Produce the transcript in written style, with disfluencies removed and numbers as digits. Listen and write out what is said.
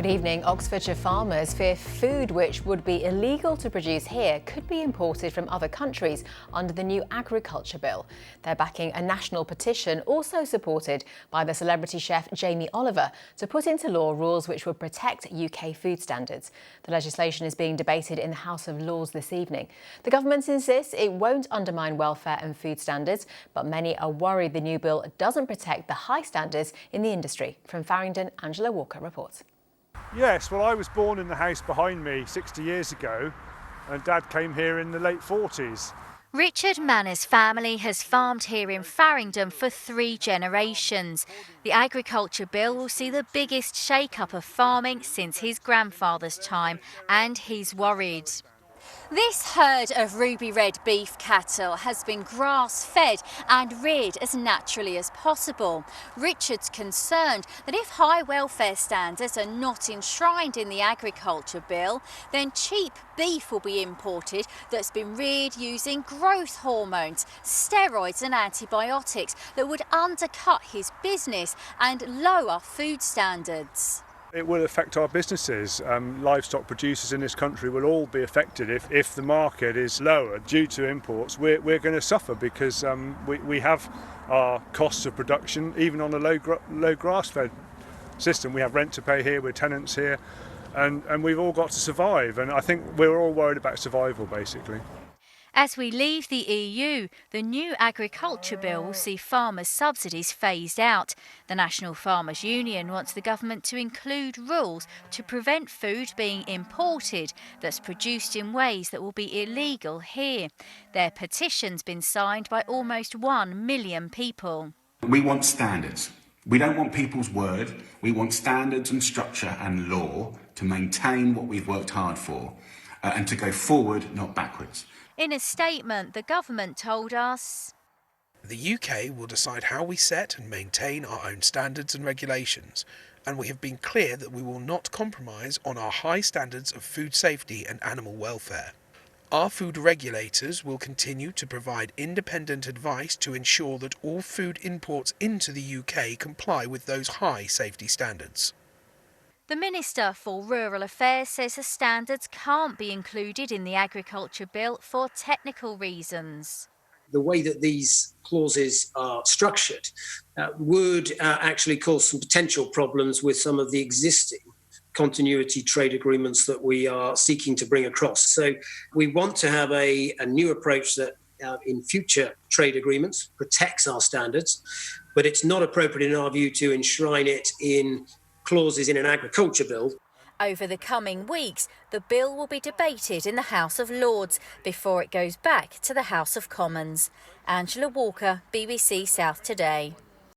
Good evening. Oxfordshire farmers fear food which would be illegal to produce here could be imported from other countries under the new agriculture bill. They're backing a national petition, also supported by the celebrity chef Jamie Oliver, to put into law rules which would protect UK food standards. The legislation is being debated in the House of Lords this evening. The government insists it won't undermine welfare and food standards, but many are worried the new bill doesn't protect the high standards in the industry. From Farringdon, Angela Walker reports. Yes, well, I was born in the house behind me 60 years ago, and Dad came here in the late 40s. Richard Manners' family has farmed here in Farringdon for 3 generations. The agriculture bill will see the biggest shake-up of farming since his grandfather's time, and he's worried. This herd of ruby red beef cattle has been grass-fed and reared as naturally as possible. Richard's concerned that if high welfare standards are not enshrined in the agriculture bill, then cheap beef will be imported that's been reared using growth hormones, steroids and antibiotics that would undercut his business and lower food standards. It will affect our businesses. Livestock producers in this country will all be affected if the market is lower due to imports. We're going to suffer because we have our costs of production, even on a low grass-fed system. We have rent to pay here, we're tenants here, and we've all got to survive. And I think we're all worried about survival, basically. As we leave the EU, the new agriculture bill will see farmers' subsidies phased out. The National Farmers Union wants the government to include rules to prevent food being imported that's produced in ways that will be illegal here. Their petition's been signed by almost 1 million people. We want standards. We don't want people's word. We want standards and structure and law to maintain what we've worked hard for and to go forward, not backwards. In a statement, the government told us, "The UK will decide how we set and maintain our own standards and regulations, and we have been clear that we will not compromise on our high standards of food safety and animal welfare. Our food regulators will continue to provide independent advice to ensure that all food imports into the UK comply with those high safety standards." The Minister for Rural Affairs says the standards can't be included in the agriculture bill for technical reasons. The way that these clauses are structured would actually cause some potential problems with some of the existing continuity trade agreements that we are seeking to bring across. So we want to have a new approach that in future trade agreements protects our standards, but it's not appropriate in our view to enshrine it in clauses in an agriculture bill. Over the coming weeks, the bill will be debated in the House of Lords before it goes back to the House of Commons. Angela Walker, BBC South Today.